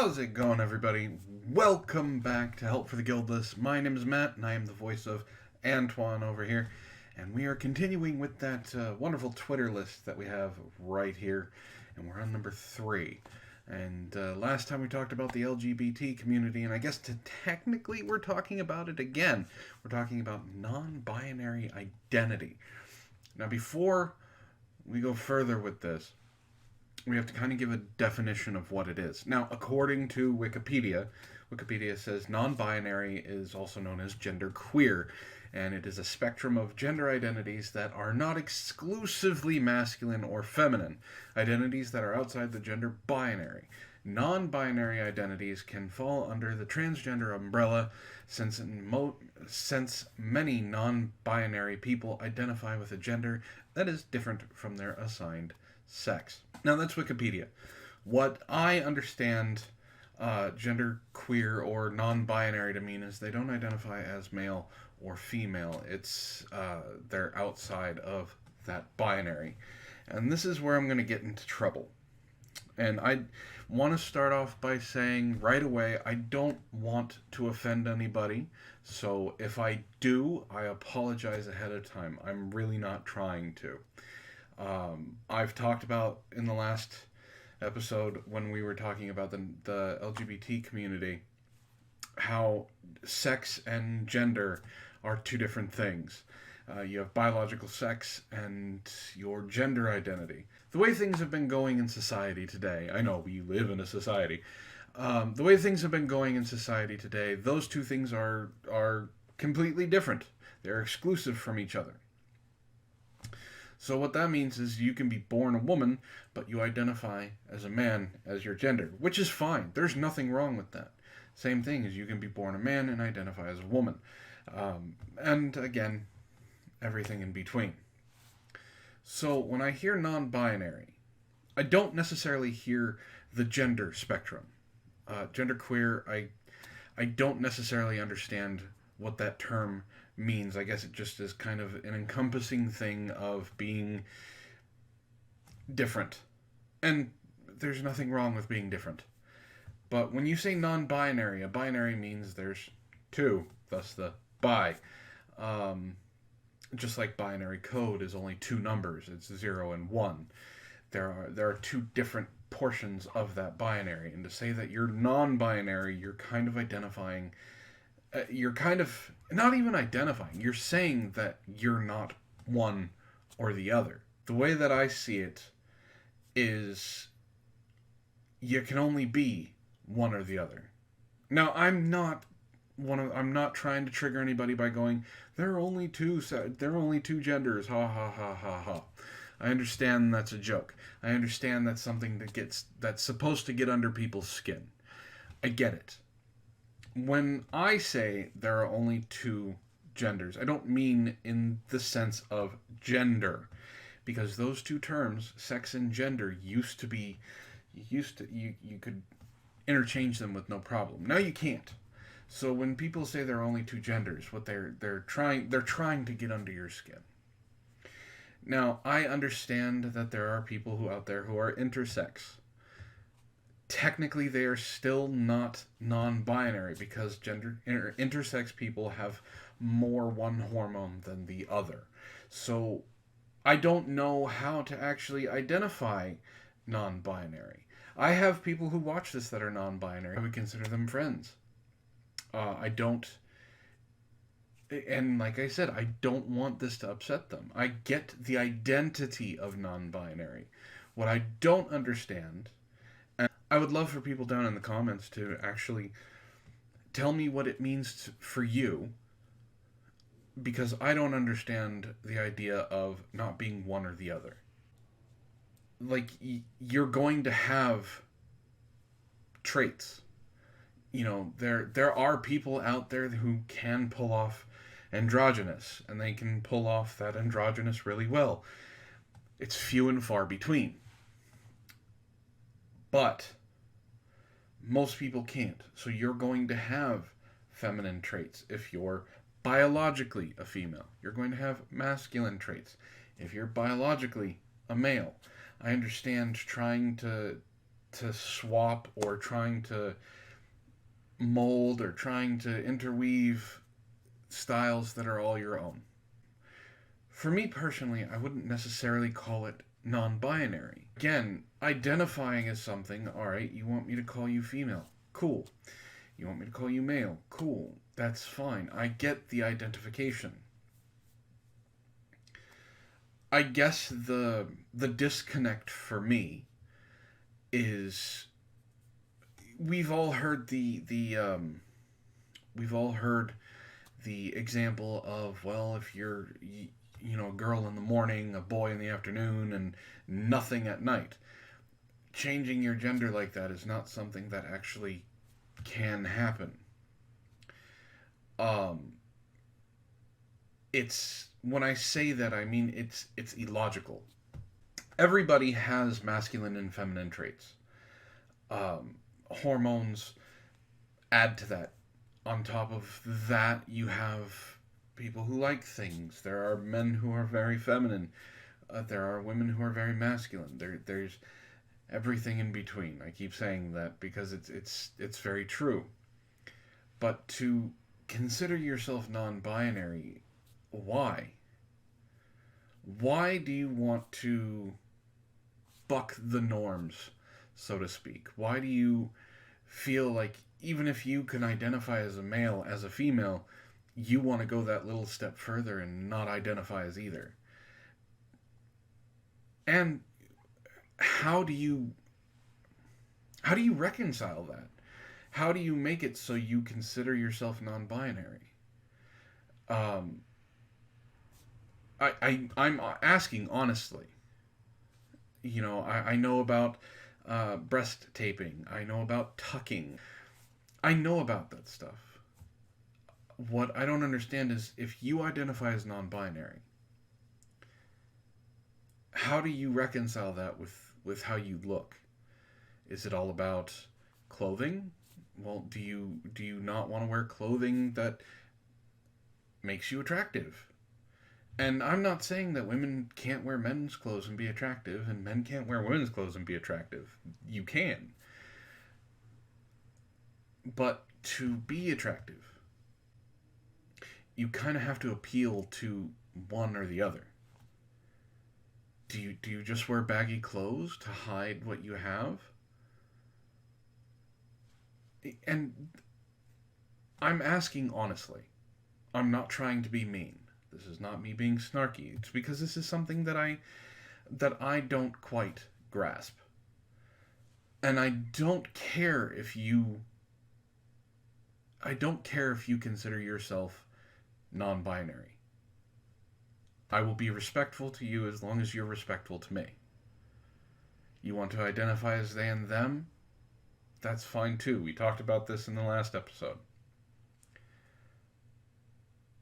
How's it going, everybody? Welcome back to Help for the Guildless. My name is Matt, and I am the voice of Antoine over here. And we are continuing with that wonderful Twitter list that we have right here. And we're on number 3. And last time we talked about the LGBT community, and I guess technically we're talking about it again. We're talking about non-binary identity. Now, before we go further with this, we have to kind of give a definition of what it is. Now, according to Wikipedia, Wikipedia says non-binary is also known as genderqueer, and it is a spectrum of gender identities that are not exclusively masculine or feminine, identities that are outside the gender binary. Non-binary identities can fall under the transgender umbrella since many non-binary people identify with a gender that is different from their assigned sex. Now, that's Wikipedia. What I understand gender queer or non-binary to mean is they don't identify as male or female. It's they're outside of that binary. And this is where I'm going to get into trouble. And I want to start off by saying right away, I don't want to offend anybody. So if I do, I apologize ahead of time. I'm really not trying to. I've talked about in the last episode when we were talking about the LGBT community how sex and gender are two different things. You have biological sex and your gender identity. The way things have been going in society today, I know we live in a society, the way things have been going in society today, those two things are completely different. They're exclusive from each other. So what that means is you can be born a woman, but you identify as a man as your gender, which is fine. There's nothing wrong with that. Same thing as you can be born a man and identify as a woman. And again, everything in between. So when I hear non-binary, I don't necessarily hear the gender spectrum. Genderqueer, I don't necessarily understand what that term means. I guess it just is kind of an encompassing thing of being different. And there's nothing wrong with being different. But when you say non-binary, a binary means there's two, thus the bi. Just like binary code is only two numbers, it's 0 and 1. There are two different portions of that binary. And to say that you're non-binary, you're kind of identifying... you're kind of not even identifying. You're saying that you're not one or the other. The way that I see it is you can only be one or the other. Now, I'm not trying to trigger anybody by going, there are only two genders. Ha ha ha ha ha. I understand that's a joke. I understand that's something that's supposed to get under people's skin. I get it. When I say there are only two genders, I don't mean in the sense of gender, because those two terms, sex and gender, you could interchange them with no problem. Now you can't. So when people say there are only two genders, what they're trying to get under your skin. Now, I understand that there are people out there who are intersex. Technically, they are still not non-binary because intersex people have more one hormone than the other. So I don't know how to actually identify non-binary. I have people who watch this that are non-binary. I would consider them friends. And like I said, I don't want this to upset them. I get the identity of non-binary. What I don't understand... I would love for people down in the comments to actually tell me what it means for you, because I don't understand the idea of not being one or the other. Like, you're going to have traits. You know, there are people out there who can pull off androgynous, and they can pull off that androgynous really well. It's few and far between. But most people can't. So you're going to have feminine traits. If you're biologically a female, you're going to have masculine traits. If you're biologically a male, I understand trying to to swap or trying to mold or trying to interweave styles that are all your own. For me personally, I wouldn't necessarily call it non-binary. Again, identifying as something, alright, you want me to call you female. Cool. You want me to call you male. Cool. That's fine. I get the identification. I guess the disconnect for me is we've all heard the example of, well, if you're a girl in the morning, a boy in the afternoon, and nothing at night. Changing your gender like that is not something that actually can happen. It's, when I say that, I mean it's illogical. Everybody has masculine and feminine traits. Hormones add to that. On top of that, you have people who like things. There are men who are very feminine. There are women who are very masculine. There's everything in between. I keep saying that because it's very true. But to consider yourself non-binary, why? Why do you want to buck the norms, so to speak? Why do you feel like even if you can identify as a male, as a female, you want to go that little step further and not identify as either? And how do you reconcile that? How do you make it so you consider yourself non-binary? I'm asking honestly. I know about breast taping. I know about tucking. I know about that stuff. What I don't understand is if you identify as non-binary, how do you reconcile that with how you look? Is it all about clothing? Well, do you not want to wear clothing that makes you attractive? And I'm not saying that women can't wear men's clothes and be attractive, and men can't wear women's clothes and be attractive. You can. But to be attractive, you kind of have to appeal to one or the other. Do you just wear baggy clothes to hide what you have? And I'm asking honestly. I'm not trying to be mean. This is not me being snarky. It's because this is something that I don't quite grasp. And I don't care if you consider yourself non-binary. I will be respectful to you as long as you're respectful to me. You want to identify as they and them? That's fine too. We talked about this in the last episode.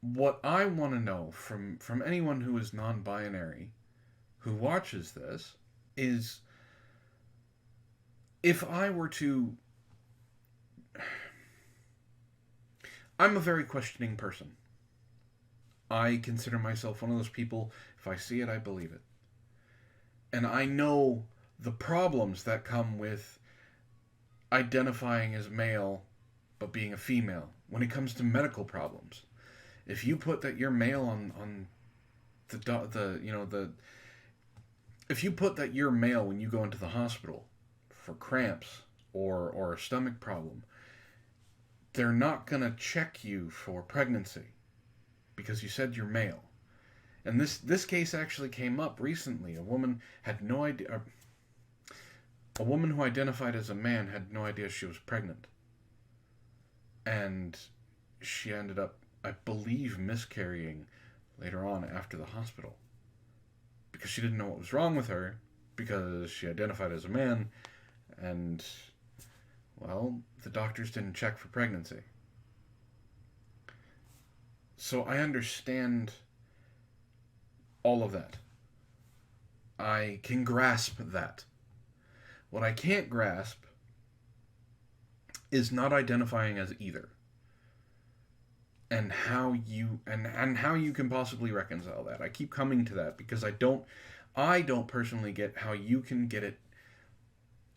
What I want to know from anyone who is non-binary who watches this is, if I were to... I'm a very questioning person. I consider myself one of those people, if I see it, I believe it. And I know the problems that come with identifying as male but being a female when it comes to medical problems. If you put that you're male on if you put that you're male when you go into the hospital for cramps or a stomach problem, they're not going to check you for pregnancy because you said you're male. And this case actually came up recently. A woman had no idea. A woman who identified as a man had no idea she was pregnant. And she ended up, I believe, miscarrying later on after the hospital. Because she didn't know what was wrong with her, because she identified as a man, and, well, the doctors didn't check for pregnancy. So I understand all of that. I can grasp that. What I can't grasp is not identifying as either. And how you can possibly reconcile that. I keep coming to that because I don't personally get how you can get it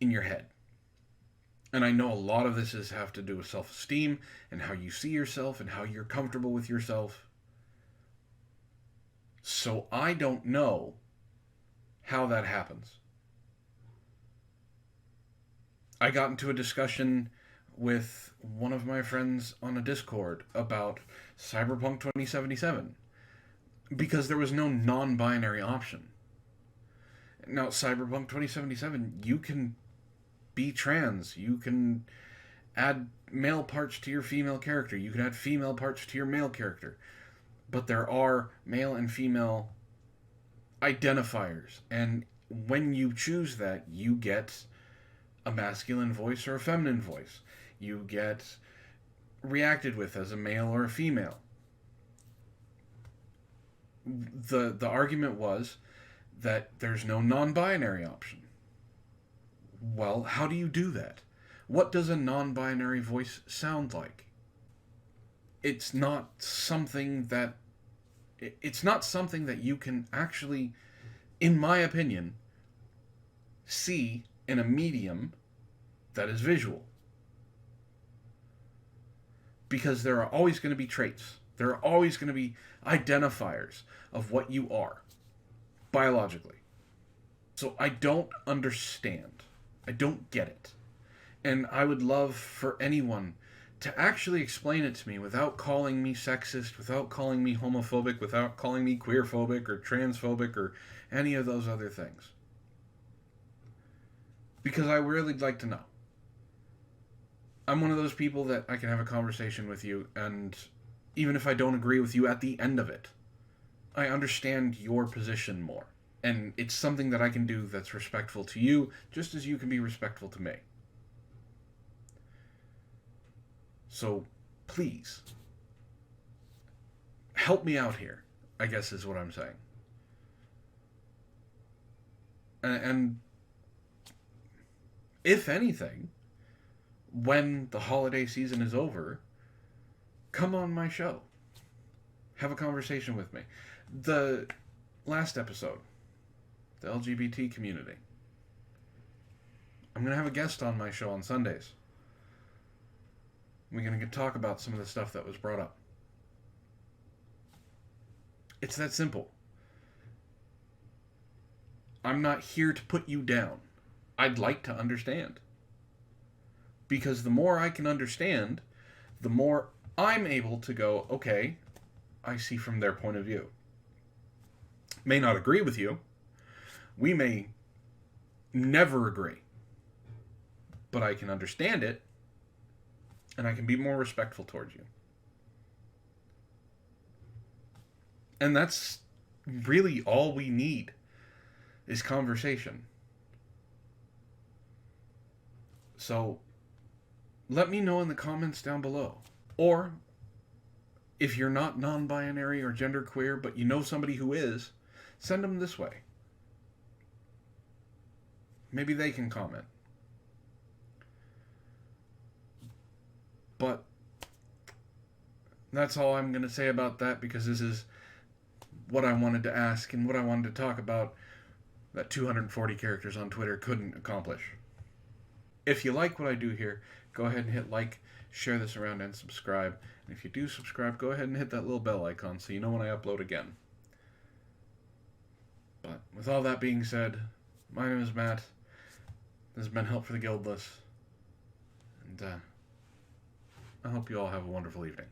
in your head. And I know a lot of this have to do with self-esteem and how you see yourself and how you're comfortable with yourself. So I don't know how that happens. I got into a discussion with one of my friends on a Discord about Cyberpunk 2077 because there was no non-binary option. Now, Cyberpunk 2077, you can be trans. You can add male parts to your female character. You can add female parts to your male character. But there are male and female identifiers. And when you choose that, you get a masculine voice or a feminine voice. You get reacted with as a male or a female. The argument was that there's no non-binary option. Well, how do you do that? What does a non-binary voice sound like? It's not something that you can actually, in my opinion, see in a medium that is visual. Because there are always going to be traits. There are always going to be identifiers of what you are, biologically. So I don't understand. I don't get it. And I would love for anyone to actually explain it to me without calling me sexist, without calling me homophobic, without calling me queerphobic or transphobic or any of those other things. Because I really like to know. I'm one of those people that I can have a conversation with you, and even if I don't agree with you at the end of it, I understand your position more. And it's something that I can do that's respectful to you, just as you can be respectful to me. So, please, help me out here, I guess is what I'm saying. And if anything, when the holiday season is over, come on my show. Have a conversation with me. The last episode, the LGBT community. I'm going to have a guest on my show on Sundays. We're going to talk about some of the stuff that was brought up. It's that simple. I'm not here to put you down. I'd like to understand. Because the more I can understand, the more I'm able to go, okay, I see from their point of view. May not agree with you. We may never agree. But I can understand it, and I can be more respectful towards you. And that's really all we need, is conversation. So, let me know in the comments down below. Or, if you're not non-binary or genderqueer, but you know somebody who is, send them this way. Maybe they can comment. But that's all I'm going to say about that, because this is what I wanted to ask and what I wanted to talk about that 240 characters on Twitter couldn't accomplish. If you like what I do here, go ahead and hit like, share this around, and subscribe. And if you do subscribe, go ahead and hit that little bell icon so you know when I upload again. But with all that being said, my name is Matt. This has been Help for the Guildless. And I hope you all have a wonderful evening.